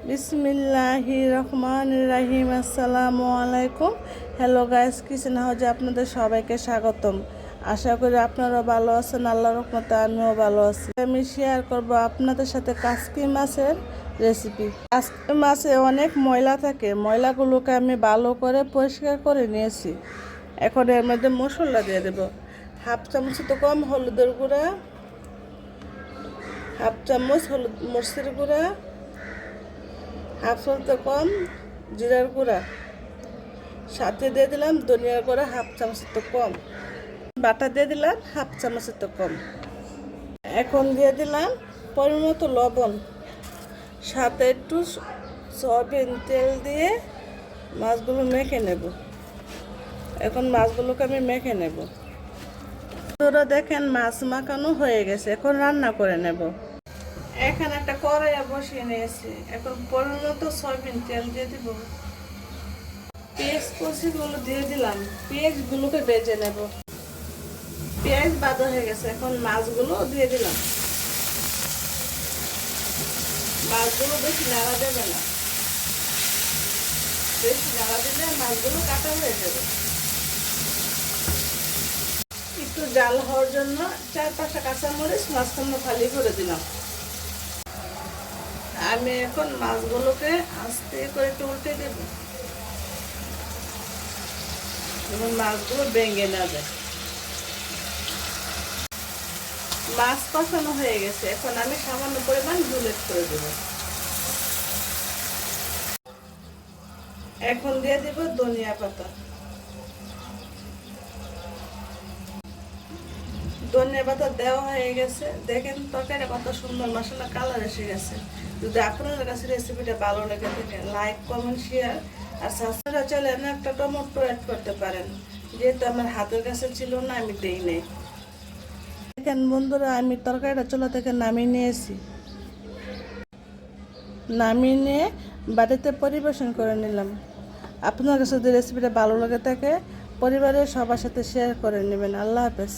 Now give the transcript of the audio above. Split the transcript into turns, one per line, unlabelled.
বিসমিল্লাহির রহমানির রহিম। আসসালামু আলাইকুম। হ্যালো গাইস, কিচেন হাউজে আপনাদের সবাইকে স্বাগতম। আশা করি আপনারা ভালো আছেন। আল্লাহর রহমতে আমিও ভালো আছি। আমি শেয়ার করব আপনাদের সাথে কাসকি মাছের রেসিপি। কাসকি মাছে অনেক ময়লা থাকে, ময়লাগুলোকে আমি ভালো করে পরিষ্কার করে নিয়েছি। এখন এর মধ্যে মশলা দিয়ে দেব। হাফ চামচ তো কম হলুদের গুঁড়া, হাফ চামচ হলুদ মরিচের গুঁড়া, হাফ চামচ কম জিরার গুঁড়া, সাথে দিয়ে দিলাম ধনিয়ার গুঁড়া হাফ চামচের তো কম, বাটা দিয়ে দিলাম হাফ চামচের তো কম। এখন দিয়ে দিলাম পরিমাণ মতো লবণ, সাথে একটু সয়াবিন তেল দিয়ে মাছগুলো মেখে নেব। এখন মাছগুলোকে আমি মেখে নেব। তোরা দেখেন মাছ মাখানো হয়ে গেছে, এখন রান্না করে নেব। এখানে একটা কড়াই বসিয়ে নিয়েছি। এখন পরিমাণ মতো সয়াবিন তেল দিয়ে দিব। পেঁয়াজ কচিগুলো দিয়ে দিলাম। পেঁয়াজগুলোকে বেজে নেব। পেঁয়াজ বাদা হয়ে গেছে, এখন মাছগুলো দিয়ে দিলাম। মাছগুলো বেশি নাড়া দেবে না, বেশি নাড়া দিলে মাছগুলো কাটা হয়ে যাবে। একটু জাল হওয়ার জন্য 4-5টা কাঁচামরিচ মাঝখানে ফালি করে দিলাম। আমি এখন মাছগুলোকে আস্তে করে একটু উল্টে দেব, যেমন মাছগুলো ভেঙে না যায়। মাছ কষানো হয়ে গেছে, এখন আমি সামান্য পরিমাণ বুলেট করে দেব। এখন দিয়ে দেব ধনিয়া পাতা। ধনিয়া পাতা দেওয়া হয়ে গেছে। দেখেন তরকারিটা কত সুন্দর মশলা কালার এসে গেছে। যদি আপনাদের কাছে রেসিপিটা ভালো লেগে থাকে, লাইক কমেন্ট শেয়ার আর সাবস্ক্রাইব চাইলে না একটা টমেটো অ্যাড করতে পারেন, যেহেতু আমার হাতের কাছে ছিল না আমি দেই নাই। দেখেন বন্ধুরা, আমি তরকারিটা চুলা থেকে নামিয়ে নিয়েছি। নামিয়ে নিয়ে বাড়িতে পরিবেশন করে নিলাম। আপনার কাছে যদি রেসিপিটা ভালো লাগে থাকে, পরিবারের সবার সাথে শেয়ার করে নেবেন। আল্লাহ হাফেজ।